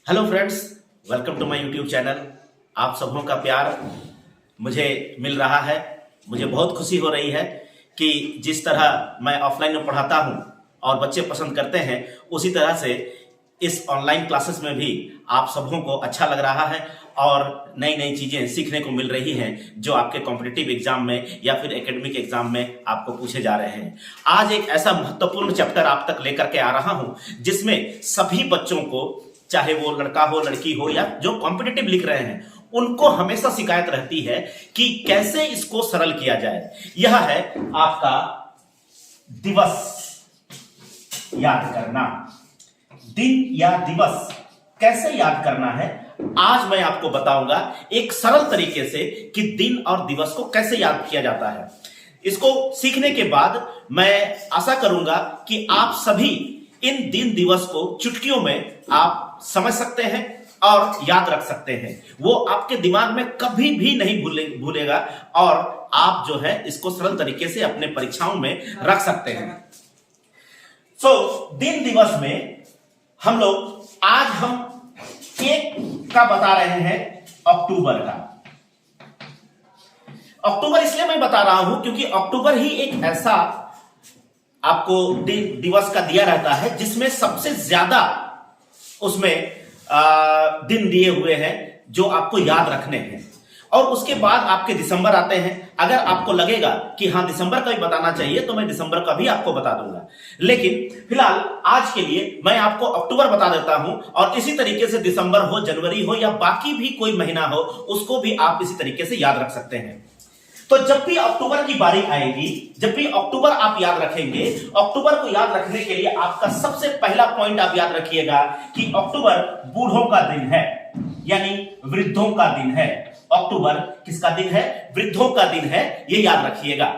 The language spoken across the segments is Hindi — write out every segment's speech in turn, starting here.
Hello friends, welcome to my YouTube channel. आप सबों का प्यार मुझे मिल रहा है। मुझे बहुत खुशी हो रही है कि जिस तरह मैं ऑफलाइन में पढ़ाता हूं और बच्चे पसंद करते हैं, उसी तरह से इस ऑनलाइन क्लासेस में भी आप सबों को अच्छा लग रहा है और नई नई चीजें सीखने को मिल रही हैं जो आपके कॉम्पिटिटिव एग्जाम में या फिर एकेडमिक एग्जाम में आपको पूछे जा रहे हैं। आज एक ऐसा महत्वपूर्ण चैप्टर आप तक लेकर के आ रहा हूं जिसमें सभी बच्चों को, चाहे वो लड़का हो लड़की हो या जो कॉम्पिटिटिव लिख रहे हैं, उनको हमेशा शिकायत रहती है कि कैसे इसको सरल किया जाए। यह है आपका दिवस याद करना। दिन या दिवस कैसे याद करना है, आज मैं आपको बताऊंगा एक सरल तरीके से कि दिन और दिवस को कैसे याद किया जाता है। इसको सीखने के बाद मैं आशा करूंगा कि आप सभी इन दिन दिवस को चुटकियों में आप समझ सकते हैं और याद रख सकते हैं। वो आपके दिमाग में कभी भी नहीं भूलेगा और आप जो है इसको सरल तरीके से अपने परीक्षाओं में रख सकते हैं। दिन दिवस में आज हम एक का बता रहे हैं, अक्टूबर का। अक्टूबर इसलिए मैं बता रहा हूं क्योंकि अक्टूबर ही एक ऐसा आपको दिवस का दिया रहता है जिसमें सबसे ज्यादा उसमें दिन दिए हुए हैं जो आपको याद रखने हैं। और उसके बाद आपके दिसंबर आते हैं। अगर आपको लगेगा कि हाँ दिसंबर का भी बताना चाहिए तो मैं दिसंबर का भी आपको बता दूंगा, लेकिन फिलहाल आज के लिए मैं आपको अक्टूबर बता देता हूं और इसी तरीके से दिसंबर हो, जनवरी हो या बाकी भी कोई महीना हो, उसको भी आप इसी तरीके से याद रख सकते हैं। तो जब भी अक्टूबर की बारी आएगी, जब भी अक्टूबर आप याद रखेंगे, अक्टूबर को याद रखने के लिए आपका सबसे पहला पॉइंट आप याद रखिएगा कि अक्टूबर बूढ़ों का दिन है, यानी वृद्धों का दिन है। अक्टूबर किसका दिन है? वृद्धों का दिन है, ये याद रखिएगा।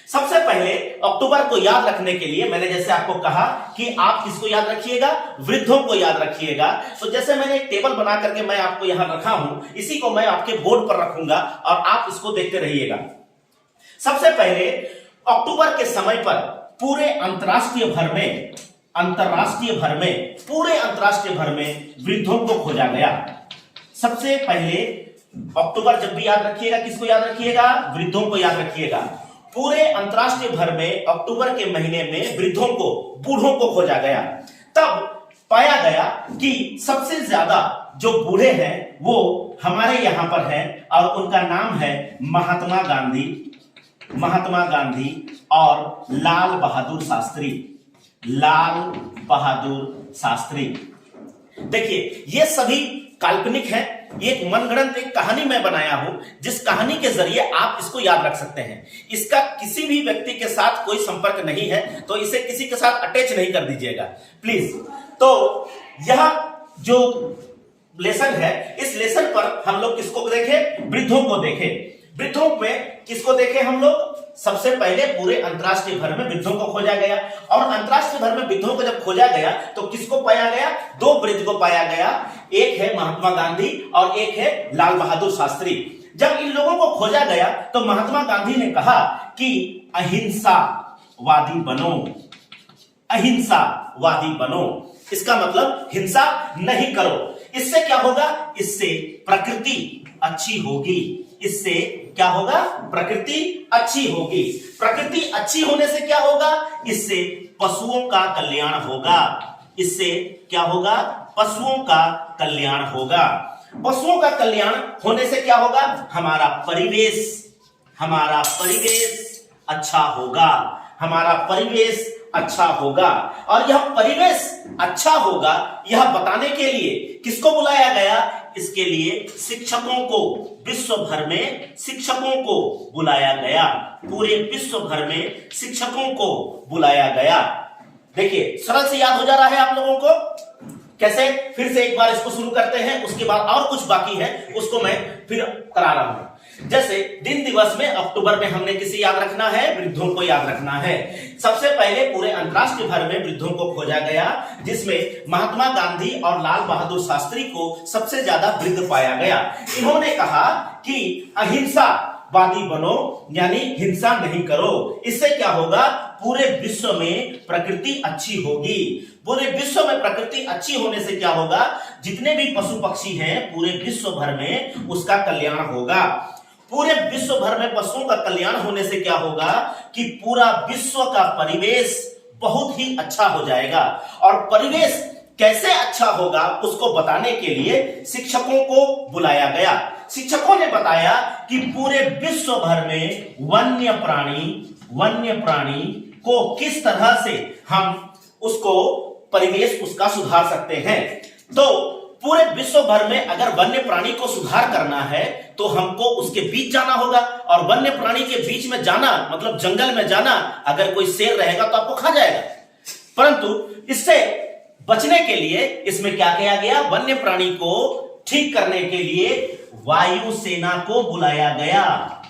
सबसे पहले अक्टूबर को याद रखने के लिए मैंने जैसे आपको कहा कि आप किसको याद रखिएगा? वृद्धों को याद रखिएगा। तो जैसे मैंने एक टेबल बना करके मैं आपको यहां रखा हूं, इसी को मैं आपके बोर्ड पर रखूंगा और आप इसको देखते रहिएगा। सबसे पहले अक्टूबर के समय पर पूरे अंतरराष्ट्रीय भर में वृद्धों को खोजा गया। सबसे पहले अक्टूबर जब भी याद रखिएगा, किसको याद रखिएगा? वृद्धों को याद रखिएगा। पूरे अंतरराष्ट्रीय भर में अक्टूबर के महीने में वृद्धों को, बूढ़ों को खोजा गया। तब पाया गया कि सबसे ज्यादा जो बूढ़े हैं वो हमारे यहां पर हैं और उनका नाम है महात्मा गांधी और लाल बहादुर शास्त्री। देखिए, ये सभी काल्पनिक है। ये एक मनगढ़ंत एक कहानी मैं बनाया हूं, जिस कहानी के जरिए आप इसको याद रख सकते हैं। इसका किसी भी व्यक्ति के साथ कोई संपर्क नहीं है, तो इसे किसी के साथ अटैच नहीं कर दीजिएगा प्लीज। तो यह जो लेसन है, इस लेसन पर हम लोग किसको देखें? वृद्धों को देखें। वृद्धों में किसको देखें हम लोग? सबसे पहले पूरे अंतरराष्ट्रीय भर में वृद्धों को खोजा गया और अंतरराष्ट्रीय भर में वृद्धों को जब खोजा गया तो किसको पाया गया? दो वृद्ध को पाया गया। एक है महात्मा गांधी और एक है लाल बहादुर शास्त्री। जब इन लोगों को खोजा गया तो महात्मा गांधी ने कहा कि अहिंसावादी बनो। इसका मतलब हिंसा नहीं करो। इससे क्या होगा? इससे प्रकृति अच्छी होगी। इससे क्या होगा? प्रकृति अच्छी होगी। प्रकृति अच्छी होने से क्या होगा? इससे पशुओं का कल्याण होगा। इससे क्या होगा? पशुओं का कल्याण होगा। पशुओं का कल्याण होने से क्या होगा? हमारा परिवेश अच्छा होगा। हमारा परिवेश अच्छा होगा। और यह परिवेश अच्छा होगा, यह बताने के लिए किसको बुलाया गया? इसके लिए शिक्षकों को, विश्व भर में शिक्षकों को बुलाया गया। पूरे विश्व भर में शिक्षकों को बुलाया गया। देखिए, सरल से याद हो जा रहा है आप लोगों को। कैसे? फिर से एक बार इसको शुरू करते हैं, उसके बाद और कुछ बाकी है उसको मैं फिर करा रहा हूं। जैसे दिन दिवस में अक्टूबर में हमने किसे याद रखना है? वृद्धों को याद रखना है। सबसे पहले पूरे अंतरराष्ट्रीय भर में वृद्धों को खोजा गया, जिसमें महात्मा गांधी और लाल बहादुर शास्त्री को सबसे ज्यादा वृद्ध पाया गया। इन्होंने कहा कि अहिंसा वादी बनो, यानी हिंसा नहीं करो। इससे क्या होगा, पूरे विश्व में प्रकृति अच्छी होगी। पूरे विश्व में प्रकृति अच्छी होने से क्या होगा, जितने भी पशु पक्षी हैं पूरे विश्व भर में उसका कल्याण होगा। पूरे विश्व भर में पशुओं का कल्याण होने से क्या होगा कि पूरा विश्व का परिवेश बहुत ही अच्छा हो जाएगा। और परिवेश कैसे अच्छा होगा उसको बताने के लिए शिक्षकों को बुलाया गया। शिक्षकों ने बताया कि पूरे विश्व भर में वन्य प्राणी को किस तरह से हम उसको परिवेश उसका सुधार सकते हैं। तो पूरे विश्व भर में अगर वन्य प्राणी को सुधार करना है तो हमको उसके बीच जाना होगा। और वन्य प्राणी के बीच में जाना मतलब जंगल में जाना, अगर कोई शेर रहेगा तो आपको खा जाएगा। परंतु इससे बचने के लिए इसमें क्या किया गया, वन्य प्राणी को ठीक करने के लिए वायुसेना को बुलाया गया।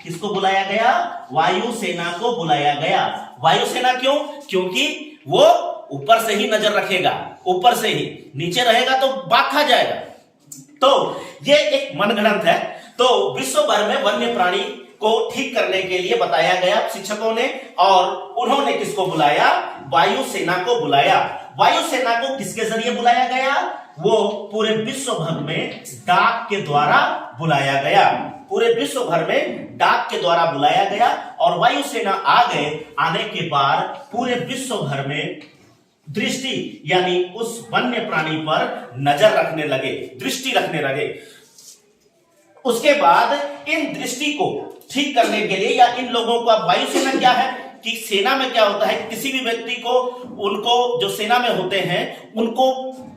किसको बुलाया गया, वायुसेना को बुलाया गया। वायुसेना क्यों, क्योंकि वो ऊपर से ही नजर रखेगा, ऊपर से ही, नीचे रहेगा तो बाघ खा जाएगा। तो ये एक मनगढ़ंत है। तो विश्व भर में वन्य प्राणी को ठीक करने के लिए बताया गया शिक्षकों ने, और उन्होंने किसको बुलाया, वायुसेना को बुलाया। वायुसेना को किसके जरिए बुलाया गया, वो पूरे विश्व भर में डाक के द्वारा बुलाया गया। पूरे विश्व भर में डाक के द्वारा बुलाया गया और वायुसेना आ गए। आने के बाद पूरे विश्व भर में दृष्टि यानी उस वन्य प्राणी पर नजर रखने लगे, दृष्टि रखने लगे। उसके बाद इन दृष्टि को ठीक करने के लिए या इन लोगों को, अब वायुसेना क्या है कि सेना में क्या होता है, किसी भी व्यक्ति को, उनको जो सेना में होते हैं उनको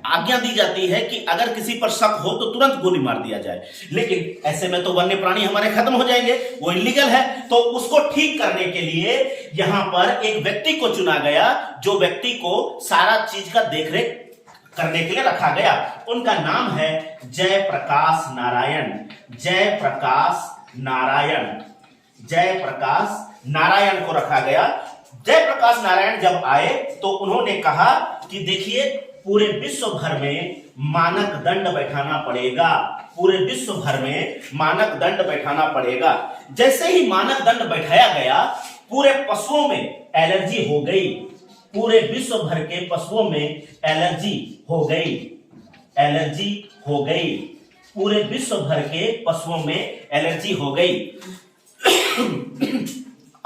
आज्ञा दी जाती है कि अगर किसी पर शक हो तो तुरंत गोली मार दिया जाए। लेकिन ऐसे में तो वन्य प्राणी हमारे खत्म हो जाएंगे, वो इलीगल है। तो उसको ठीक करने के लिए यहां पर एक व्यक्ति को चुना गया, जो व्यक्ति को सारा चीज का देखरेख करने के लिए रखा गया। उनका नाम है जयप्रकाश नारायण। जयप्रकाश नारायण को रखा गया। जयप्रकाश नारायण जब आए तो उन्होंने कहा कि देखिए, पूरे विश्व भर में मानक दंड बैठाना पड़ेगा। पूरे विश्व भर में मानक दंड बैठाना पड़ेगा। जैसे ही मानक दंड बैठाया गया, पूरे पशुओं में एलर्जी हो गई। पूरे विश्व भर के पशुओं में एलर्जी हो गई। पूरे विश्व भर के पशुओं में एलर्जी हो गई।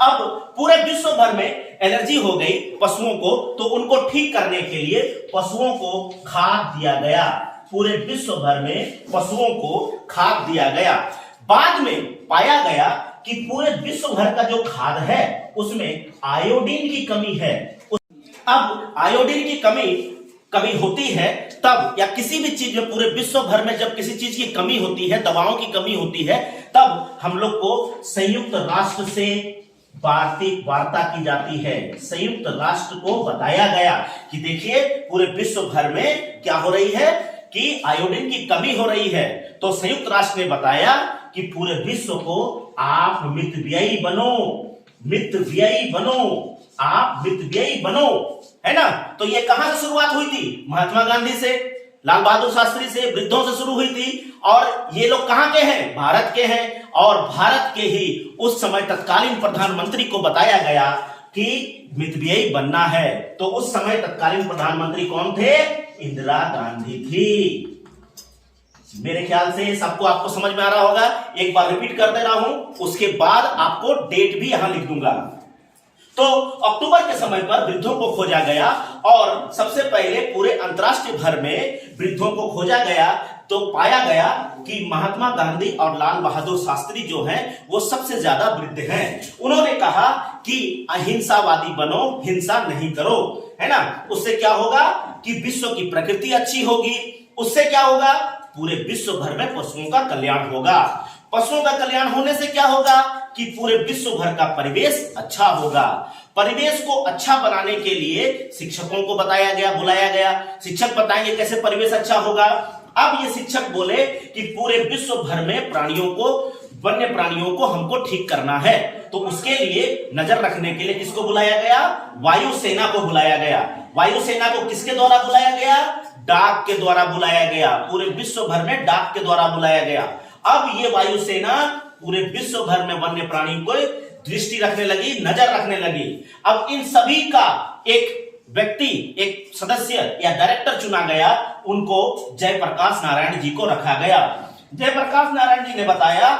अब पूरे विश्व भर में एलर्जी हो गई पशुओं को, तो उनको ठीक करने के लिए पशुओं को खाद दिया गया। पूरे विश्व भर में पशुओं को खाद दिया गया। बाद में पाया गया कि पूरे विश्व भर का जो खाद है उसमें आयोडीन की कमी है। अब आयोडीन की कमी कभी होती है तब, या किसी भी चीज में पूरे विश्व भर में जब किसी चीज की कमी होती है, दवाओं की कमी होती है, तब हम लोग को संयुक्त राष्ट्र से वार्ता की जाती है। संयुक्त राष्ट्र को बताया गया कि देखिए, पूरे विश्व भर में क्या हो रही है कि आयोडीन की कमी हो रही है। तो संयुक्त राष्ट्र ने बताया कि पूरे विश्व को आप मितव्ययी बनो, है ना। तो ये कहां से शुरुआत हुई थी, महात्मा गांधी से, लाल बहादुर शास्त्री से, वृद्धों से शुरू हुई थी। और ये लोग कहां के हैं, भारत के हैं। और भारत के ही उस समय तत्कालीन प्रधानमंत्री को बताया गया कि मितव्ययी बनना है। तो उस समय तत्कालीन प्रधानमंत्री कौन थे, इंदिरा गांधी थी। मेरे ख्याल से सबको आपको समझ में आ रहा होगा। एक बार रिपीट कर दे रहा हूं, उसके बाद आपको डेट भी यहां लिख दूंगा। तो अक्टूबर के समय पर वृद्धों को खोजा गया और सबसे पहले पूरे अंतरराष्ट्रीय भर में वृद्धों को खोजा गया। तो पाया गया कि महात्मा गांधी और लाल बहादुर शास्त्री जो हैं वो सबसे ज्यादा वृद्ध हैं। उन्होंने कहा कि अहिंसावादी बनो, हिंसा नहीं करो, है ना। उससे क्या होगा कि विश्व की प्रकृति अच्छी होगी। उससे क्या होगा, पूरे विश्व भर में पशुओं का कल्याण होगा। पशुओं का कल्याण होने से क्या होगा कि पूरे विश्व भर का परिवेश अच्छा होगा। परिवेश को अच्छा बनाने के लिए शिक्षकों को बताया गया, बुलाया गया। शिक्षक बताएंगे कैसे परिवेश अच्छा होगा। अब ये शिक्षक बोले कि पूरे विश्व भर में प्राणियों को, वन्य प्राणियों को हमको ठीक करना है। तो उसके लिए नजर रखने के लिए किसको बुलाया गया, वायुसेना को बुलाया गया। वायुसेना को किसके द्वारा बुलाया गया, डाक के द्वारा बुलाया गया। पूरे विश्व भर में डाक के द्वारा बुलाया गया। अब ये वायुसेना पूरे विश्व भर में वन्य प्राणी को दृष्टि रखने लगी, नजर रखने लगी। अब इन सभी का एक व्यक्ति, एक सदस्य या डायरेक्टर चुना गया, उनको जयप्रकाश नारायण जी को रखा गया। जयप्रकाश नारायण जी ने बताया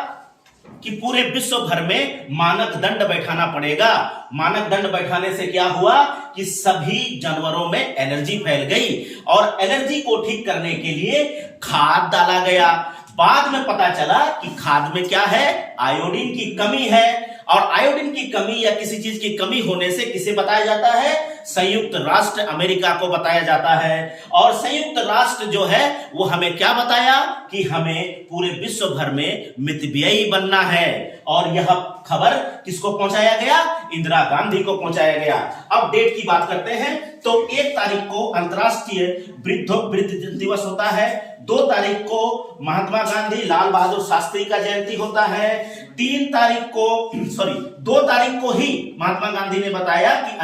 कि पूरे विश्व भर में मानक दंड बैठाना पड़ेगा। मानक दंड बैठाने से क्या हुआ कि सभी जानवरों में एलर्जी फैल गई और एलर्जी को ठीक करने के लिए खाद डाला गया। बाद में पता चला कि खाद में क्या है, आयोडीन की कमी है, और आयोडीन की कमी या किसी चीज की कमी होने से किसे बताया जाता है, संयुक्त राष्ट्र अमेरिका को बताया जाता है। और संयुक्त राष्ट्र जो है वो हमें क्या बताया कि हमें पूरे विश्व भर में मितव्ययी बनना है। और यह खबर किसको पहुंचाया गया, इंदिरा गांधी को पहुंचाया गया। अब डेट की बात करते हैं तो 1 तारीख को अंतर्राष्ट्रीय वृद्ध दिवस होता है, 2 तारीख को महात्मा गांधी लाल बहादुर शास्त्री का जयंती होता है, 2 तारीख को ही महात्मा गांधी ने बताया कि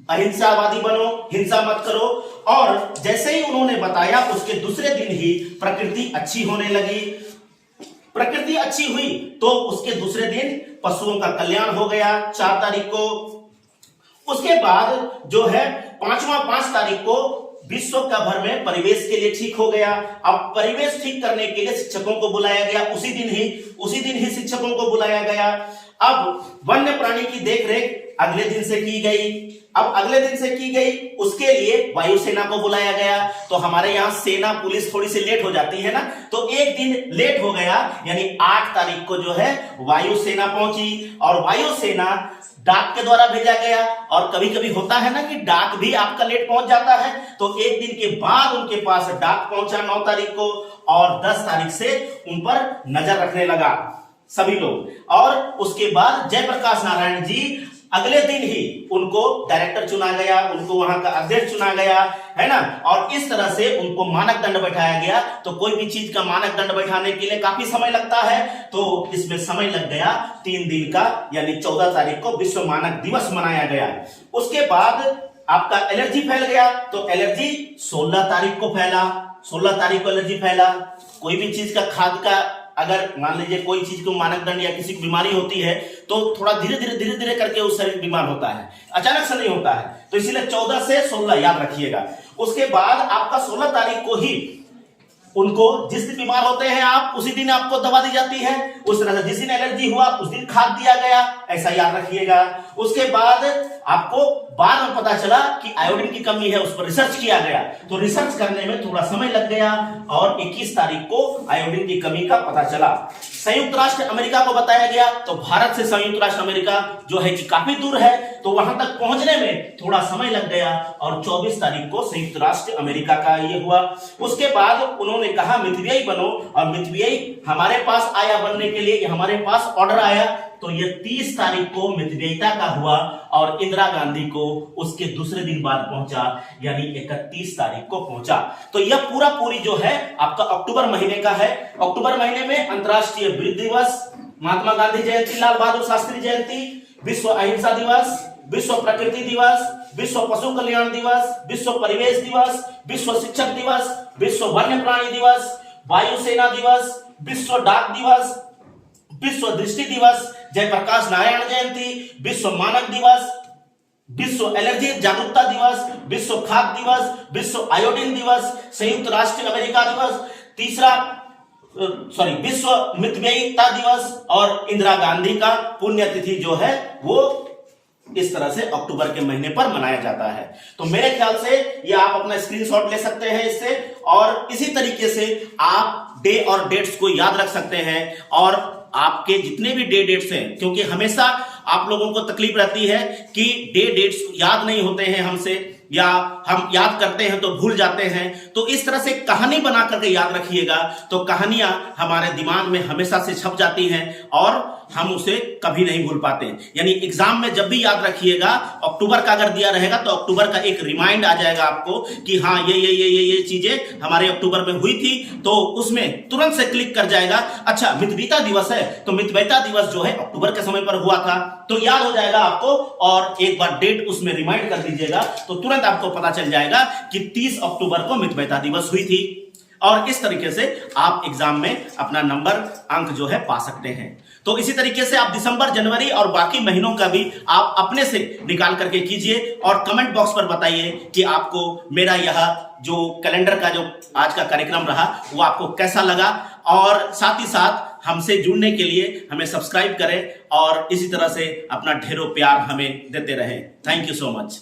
अहिंसावादी बनो, हिंसा मत करो। और जैसे ही उन्होंने बताया उसके दूसरे दिन ही प्रकृति अच्छी होने लगी। प्रकृति अच्छी हुई तो उसके दूसरे दिन पशुओं का कल्याण हो गया 4 तारीख को। उसके बाद जो है 5 तारीख को विश्व का भर में परिवेश के लिए ठीक हो गया। अब परिवेश ठीक करने के लिए शिक्षकों को बुलाया गया, उसी दिन ही शिक्षकों को बुलाया गया। अब वन्य प्राणी की देखरेख अगले दिन से की गई। अब अगले दिन से की गई, उसके लिए वायुसेना को बुलाया गया। तो हमारे यहाँ सेना पुलिस थोड़ी सी लेट हो जाती है ना, तो एक दिन लेट हो गया, यानी 8 तारीख को जो है वायुसेना पहुंची। और वायुसेना डाक के द्वारा भेजा गया। और कभी कभी होता है ना कि डाक भी आपका लेट पहुंच जाता है, तो एक दिन के बाद उनके पास डाक पहुंचा 9 तारीख को, और 10 तारीख से उन पर नजर रखने लगा सभी लोग। और उसके बाद जयप्रकाश नारायण जी अगले दिन ही उनको डायरेक्टर चुना गया, उनको वहां का अध्यक्ष चुना गया, है ना। और इस तरह से उनको मानक दंड बैठाया गया। तो कोई भी चीज का मानक दंड बैठाने के लिए काफी समय लगता है, तो इसमें समय लग गया 3 दिन का, यानी 14 तारीख को विश्व मानक दिवस मनाया गया। उसके बाद आपका एलर्जी फैल गया, तो एलर्जी 16 तारीख को फैला। 16 तारीख को एलर्जी फैला। कोई भी चीज का खाद का, अगर मान लीजिए कोई चीज को मानक दंड या किसी को बीमारी होती है तो थोड़ा धीरे धीरे करके उस शरीर बीमार होता है, अचानक से नहीं होता है। तो इसीलिए 14 से 16 याद रखिएगा। उसके बाद आपका 16 तारीख को ही उनको, जिस दिन बीमार होते हैं आप, उसी दिन आपको दवा दी जाती है। उस तरह से जिस दिन एलर्जी हुआ उस दिन खाद दिया गया, ऐसा याद रखिएगा। उसके बाद आपको बाद में पता चला कि आयोडीन की कमी है, उस पर रिसर्च किया गया। तो रिसर्च करने में थोड़ा समय लग गया और 21 तारीख को आयोडीन की कमी का पता चला। संयुक्त राष्ट्र अमेरिका को बताया गया, तो भारत से संयुक्त राष्ट्र अमेरिका जो है कि काफी दूर है, तो वहां तक पहुंचने में थोड़ा समय लग गया और 24 तारीख को संयुक्त राष्ट्र अमेरिका का ये हुआ। उसके बाद उन्होंने कहा मितव्ययी बनो, और मितव्ययी हमारे पास आया बनने के लिए, हमारे पास ऑर्डर आया। तो ये 30 तारीख को मितव्ययिता का हुआ और इंदिरा गांधी को उसके दूसरे दिन बाद पहुंचा, यानी 31 तारीख को पहुंचा। तो यह पूरी जो है आपका अक्टूबर महीने का है। अक्टूबर महीने में अंतर्राष्ट्रीय वृद्ध दिवस, महात्मा गांधी जयंती, लाल बहादुर शास्त्री जयंती, विश्व अहिंसा दिवस, विश्व प्रकृति दिवस, विश्व पशु कल्याण दिवस, विश्व परिवेश दिवस, विश्व शिक्षक दिवस, विश्व वन्य प्राणी दिवस, वायुसेना दिवस, विश्व डाक दिवस, विश्व दृष्टि दिवस, जयप्रकाश नारायण जयंती, विश्व मानक दिवस, विश्व एलर्जी जागरूकता दिवस, विश्व खाद्य दिवस, विश्व आयोडीन दिवस, संयुक्त राष्ट्र अमेरिका दिवस, विश्व मितव्ययिता दिवस, और इंदिरा गांधी का पुण्यतिथि जो है वो इस तरह से अक्टूबर के महीने पर मनाया जाता है। तो मेरे ख्याल से ये आप अपना स्क्रीनशॉट ले सकते हैं इससे, और इसी तरीके से आप डे और डेट्स को याद रख सकते हैं। और आपके जितने भी डे डेट्स हैं, क्योंकि हमेशा आप लोगों को तकलीफ रहती है कि डे डेट्स याद नहीं होते हैं हमसे, या हम याद करते हैं तो भूल जाते हैं, तो इस तरह से कहानी बना करके याद रखिएगा। तो कहानियां हमारे दिमाग में हमेशा से छप जाती हैं और हम उसे कभी नहीं भूल पाते। यानी एग्जाम में जब भी याद रखिएगा, अक्टूबर का अगर दिया रहेगा तो अक्टूबर का एक रिमाइंड आ जाएगा आपको कि हाँ ये चीजें हमारे अक्टूबर में हुई थी, तो उसमें तुरंत से क्लिक कर जाएगा। अच्छा, मितव्ययिता दिवस है, तो मितव्ययिता दिवस जो है अक्टूबर के समय पर हुआ था, तो याद हो जाएगा आपको, और एक बार डेट उसमें रिमाइंड कर दीजिएगा तो तुरंत आपको पता चल जाएगा कि 30 अक्टूबर को मितव्ययिता दिवस हुई थी। और इस तरीके से आप एग्जाम में अपना नंबर अंक जो है पा सकते हैं। तो इसी तरीके से आप दिसंबर, जनवरी और बाकी महीनों का भी आप अपने से निकाल करके कीजिए और कमेंट बॉक्स पर बताइए कि आपको मेरा यह जो कैलेंडर का जो आज का कार्यक्रम रहा वो आपको कैसा लगा। और साथ ही साथ हमसे जुड़ने के लिए हमें सब्सक्राइब करें और इसी तरह से अपना ढेरों प्यार हमें देते रहें। Thank you so much.